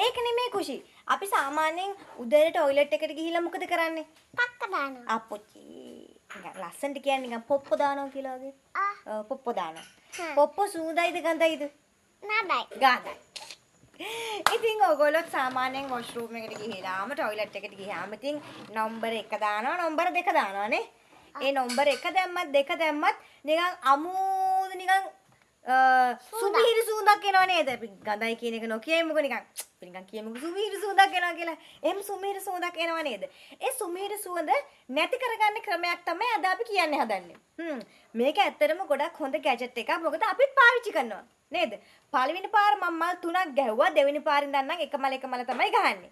ඒක නෙමෙයි කුෂි. අපි සාමාන්‍යයෙන් උදේට টয়ලට් එකට ගිහිල්ලා මොකද කරන්නේ? පක්ක දානවා. අප්පොච්චි. නිකන් ලස්සනට කියන්නේ නිකන් පොප්ප දානවා කියලා වගේ. පොප්ප දානවා. හ්ම්. පොප්ප සූඳයිද ගඳයිද? නඩයි. ගඳයි. ඉතින් ඔයගොල්ලෝ සාමාන්‍යයෙන් වොෂ්රූම් එකට ගිහිලාම টয়ලට් එකට ගියාම ඉතින් නම්බර 1 දානවා නම්බර 2 දානවා නේ. ඒ නම්බර 1 දැම්මත් 2 දැම්මත් නිකන් අමෝද නිකන් සුමිහිරි සූඳක් එනවා නේද? අපි ගඳයි කියන එක නොකියමුකෝ නිකන්. අපි නිකන් කියමුකෝ සුමිහිරි සූඳක් එනවා කියලා. එහෙම සුමිහිරි සූඳක් එනවා නේද? ඒ සුමිහිරි සුවඳ නැති කරගන්න ක්‍රමයක් තමයි අද අපි කියන්න හදන්නේ. මේක ඇත්තටම ගොඩක් හොඳ ගැජට් එකක්. මොකද අපිත් පාවිච්චි කරනවා. නේද? පළවෙනි පාර මම මල් 3ක් ගැහුවා. දෙවෙනි පාරින් දැන් එක මල තමයි ගහන්නේ.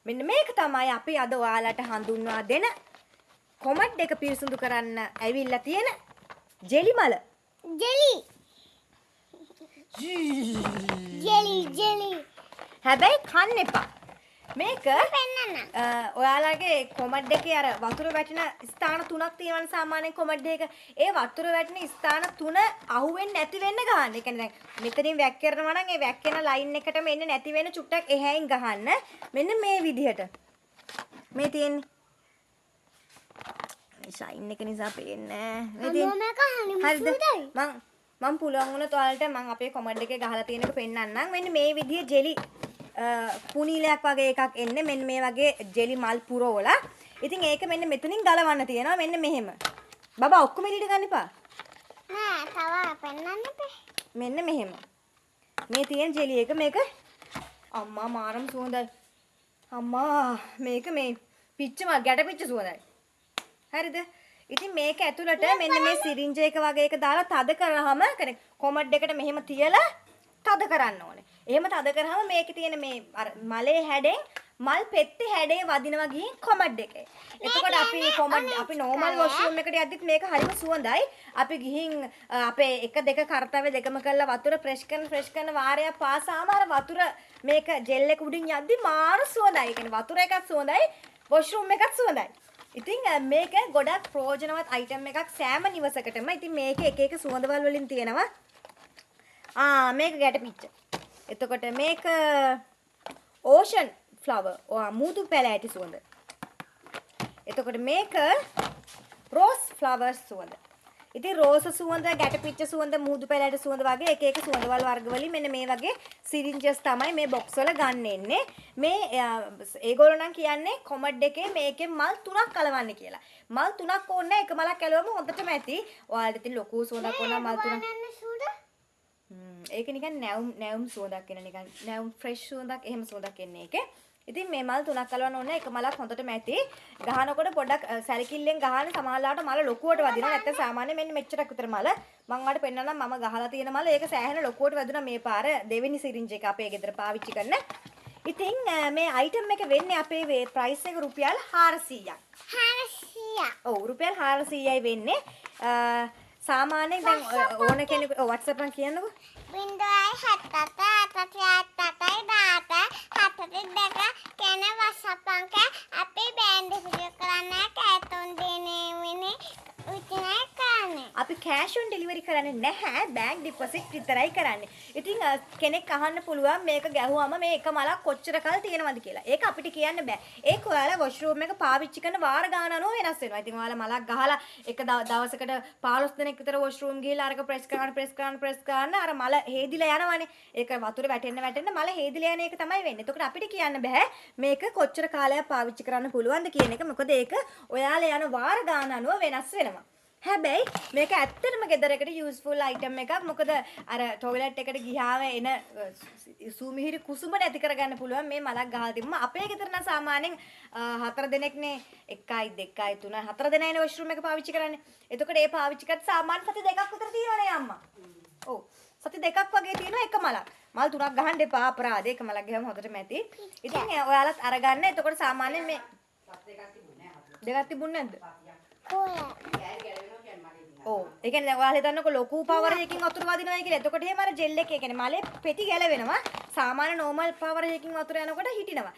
මෙන්න මේක තමයි අපි අද ඔයාලට හඳුන්වා දෙන කොමඩ් එක පිරිසුදු කරන්න ඇවිල්ලා තියෙන ජෙලි මල. ජෙලි. හැබැයි කන්න එපා. මේක පෙන්නන්න. ඔයාලගේ කොමඩ් එකේ අර වතුර වැටෙන ස්ථාන 3ක් තියෙනවනේ සාමාන්‍යයෙන් කොමඩ් එක. ඒ වතුර වැටෙන ස්ථාන 3 අහුවෙන්නේ නැති වෙන්න ගහන්න. ඒ කියන්නේ දැන් මෙතනින් වැක් කරනවා නම් ඒ වැක් කරන ලයින් එකටම එන්නේ නැති වෙන චුට්ටක් එහායින් ගහන්න. මෙන්න මේ විදිහට. මේ තියෙන්නේ. මේ ෂයින් එක නිසා පේන්නේ නැහැ. හරිද? මම පුළුවන් වුණොත් ඔයාලට මම අපේ කොමඩ් එකේ ගහලා තියෙන එක පෙන්නන්නම්. මෙන්න මේ විදිහේ ජෙලි කුණීලයක් වගේ එකක් එන්නේ. මෙන්න මේ වගේ ජෙලි මල් පුරවලා. ඉතින් ඒක මෙන්න මෙතනින් ගලවන්න තියෙනවා. මෙන්න මෙහෙම. බබා ඔක්කොම එළියට ගන්න එපා. නෑ, තව පෙන්නන්න එපා. මෙන්න මෙහෙම. මේ තියෙන ජෙලි එක මේක අම්මා මාරම සුවඳයි. අම්මා මේක මේ පිච්ච මල් ගැට පිච්ච සුවඳයි. හරිද? ඉතින් මේක ඇතුළට මෙන්න මේ සිරින්ජ් එක වගේ එක දාලා තද කරාම කොමඩ් එකට මෙහෙම තියලා තද කරන්න ඕනේ. එහෙම තද කරාම මේකේ තියෙන මේ අර මලේ හැඩෙන් මල් පෙත්තේ හැඩේ වදිනවා ගිහින් කොමඩ් එකේ. එතකොට අපි නෝමල් වොෂ්රූම් එකට යද්දිත් මේක හරිම සුවඳයි. අපි ගිහින් අපේ 1 2 කර්තව්‍ය දෙකම කරලා වතුර ෆ්‍රෙෂ් කරන වාරයක් පාසාම අර වතුර මේක ජෙල් එක උඩින් යද්දි මාර සුවඳයි. ඒ කියන්නේ වතුර එකක් සුවඳයි, වොෂ්රූම් එකක් සුවඳයි. ඉතින් මේක ගොඩක් ප්‍රයෝජනවත් අයිටම් එකක් සෑම නිවසකටම. ඉතින් මේක එක එක සුවඳවල් වලින් තියෙනවා. මේක ගැට පිච්ච. එතකොට මේක ඕෂන් ෆ්ලවර්. මූදු පැලෑටි සුවඳ. එතකොට මේක රෝස් ෆ්ලවර්ස් සුවඳ. ඉතින් රෝස සුවඳ, ගැට පිච්ච සුවඳ, මූදු පැලෑටි සුවඳ වගේ එක එක සුවඳවල් වර්ග වලින් මෙන්න මේ වගේ සිරින්ජස් තමයි මේ බොක්ස් වල ගන්න එන්නේ. මේ ඒගොල්ලෝ නම් කියන්නේ කොමඩ් එකේ මේකෙන් මල් 3ක් කලවන්න කියලා. මල් 3ක් ඕනේ එක මලක් කලවම හොඳටම ඇති. ඔයාලට ඉතින් ලොකු සුවඳක් ඕන මල් 3ක්. ඒක නිකන් නැවුම් සුවඳක් එන නිකන් නැවුම් ෆ්‍රෙෂ් සුවඳක් එහෙම සුවඳක් එන්නේ ඒකේ. ඉතින් මේ මල් 3ක් කලවන්න ඕනේ එක මලක් හොඳටම ඇති. ගහනකොට පොඩ්ඩක් සැලකිල්ලෙන් ගහන සමහරලාට මල ලොකුවට වදිනවා. නැත්නම් සාමාන්‍ය මෙන්න මෙච්චරක් විතර මල. මම ඔයාලට පෙන්නන්නම් මම ගහලා තියෙන මල. ඒක සෑහෙන ලොකුවට වැදුනා මේ පාර දෙවෙනි සිරින්ජ් එක අපේ ගෙදර පාවිච්චි කරන. ඉතින් මේ අයිටම් එක වෙන්නේ අපේ ප්‍රයිස් එක රුපියල් 400ක්. 400. ඔව් රුපියල් 400යි වෙන්නේ. සාමාන්‍යයෙන් දැන් ඕන කෙනෙකු WhatsApp එකෙන් කියන්නකෝ. 0.77 කියන WhatsApp අංක අපේ බෑන්ඩ් එක කරන්න කැතුන් දෙනේ වෙන්නේ උචනේ කරන්නේ. අපි කෑෂ් ඔන් ඩෙලිවරි කරන්නේ නැහැ. බෑන්ක් ඩිපොසිට් විතරයි කරන්නේ. ඉතින් කෙනෙක් අහන්න පුළුවන් මේක ගැහුවම මේ එක මලක් කොච්චර කල් තියෙනවද කියලා. ඒක අපිට කියන්න බෑ. ඒක ඔයාලා වොෂ්රූම් එක පාවිච්චි කරන වාර ගාන අනුව වෙනස් වෙනවා. ඉතින් ඔයාලා මලක් ගහලා එක දවසකට 15 දිනක් විතර වොෂ්රූම් ගිහලා අරක ප්‍රෙස් කරන අර මල හේදිලා යනවනේ. ඒක වතුර වැටෙන්න මල හේදිලා යන එක තමයි වෙන්නේ. එතකොට අපිට කියන්න බෑ මේක කොච්චර කාලයක් පාවිච්චි කරන්න පුළුවන්ද කියන එක. මොකද ඒක ඔයාලා යන වාර ගාන අනුව වෙනස් වෙනවා. හැබැයි මේක ඇත්තටම ගෙදරකට යූස්ෆුල් අයිටම් එකක්. මොකද අර টয়ලට් එකට ගියාම එන සුමිහිරි කුසුම නැති කරගන්න පුළුවන් මේ මලක් ගහලා තිබ්බම. අපේ ගෙදර නම් සාමාන්‍යයෙන් 4 දෙනෙක්නේ 1යි 2යි 3යි 4 දෙනායිනේ වොෂ්රූම් එක පාවිච්චි කරන්නේ. එතකොට ඒ පාවිච්චි කරත් සාමාන්‍ය සති 2ක් විතර තියෙනවනේ අම්මා. ඔව්. සති 2ක් වගේ තියෙනවා එක මලක්. මල් 3ක් ගහන්න එපා අපරාධ. එක මලක් ගහම හොඳටම ඇති. ඉතින් ඔයාලත් අරගන්න. එතකොට සාමාන්‍යයෙන් මේ දෙකක් තිබුණේ නැද්ද? ඔව්. ඒ කියන්නේ දැන් ඔයාලා හිතන්නකො ලොකු පවර් එකකින් වතුර වදිනවා කියලා. එතකොට එහෙම අර ජෙල් එකේ කියන්නේ මලේ පෙති ගැලවෙනවා. සාමාන්‍ය නෝමල් පවර් එකකින් වතුර යනකොට හිටිනවා.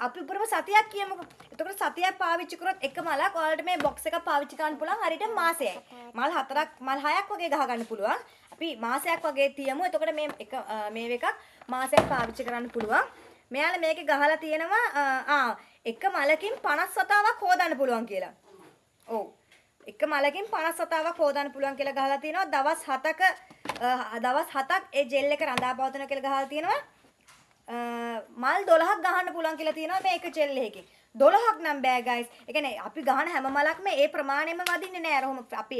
අපි උපරිම සතියක් කියමුකෝ. එතකොට සතියක් පාවිච්චි කරොත් එක මලක් ඔයාලට මේ බොක්ස් එකක් පාවිච්චි කරන්න පුළුවන් හරියට මාසෙයි. මල් 4ක් මල් 6ක් වගේ ගහ ගන්න පුළුවන්. අපි මාසයක් වගේ තියමු. එතකොට මේ එකක් මාසයක් පාවිච්චි කරන්න පුළුවන්. මෙයාලා මේකේ ගහලා තියෙනවා එක මලකින් 50 වතාවක් හොදන්න පුළුවන් කියලා. ඔව්. එක මලකින් 50 වතාවක් හොදන්න පුළුවන් කියලා ගහලා තියෙනවා. දවස් 7ක් ඒ ජෙල් එක රඳා පවතින කියලා ගහලා තියෙනවා. මල් 12ක් ගහන්න පුළුවන් කියලා තියෙනවා මේක ජෙල් එකකින්. 12ක් නම් බෑ ගයිස්. ඒ කියන්නේ අපි ගහන හැම මලක්ම ඒ ප්‍රමාණයෙන්ම වදින්නේ නෑ. අර අපි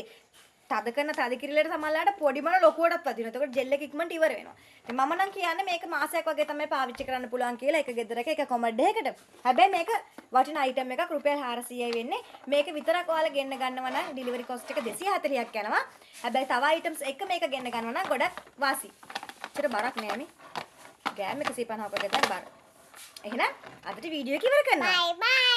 තද කරන තද කිරිල්ලට සමහරලාට පොඩි මල ලොකුවටත් වදිනවා. එතකොට ජෙල් එක ඉක්මනට ඉවර වෙනවා. ඉතින් මම නම් කියන්නේ මේක මාසයක් වගේ තමයි පාවිච්චි කරන්න පුළුවන් කියලා එක ගෙදරක එක කොමඩ් එකකට. හැබැයි මේක වටින අයිටම් එකක් රුපියල් 400යි වෙන්නේ. මේක විතරක් ඔයාලා ගෙන්න ගන්නවා නම් ඩිලිවරි කොස්ට් එක 240ක් යනවා. හැබැයි තව අයිටම්ස් එක මේක ගෙන්න ගන්නවා නම් ගොඩක් වාසි. ඒතර බරක් නෑ මේ. ගෑම් 150ක ගෙදර බර. එහෙනම් අදට වීඩියෝ එක ඉවර කරනවා. බයි බයි.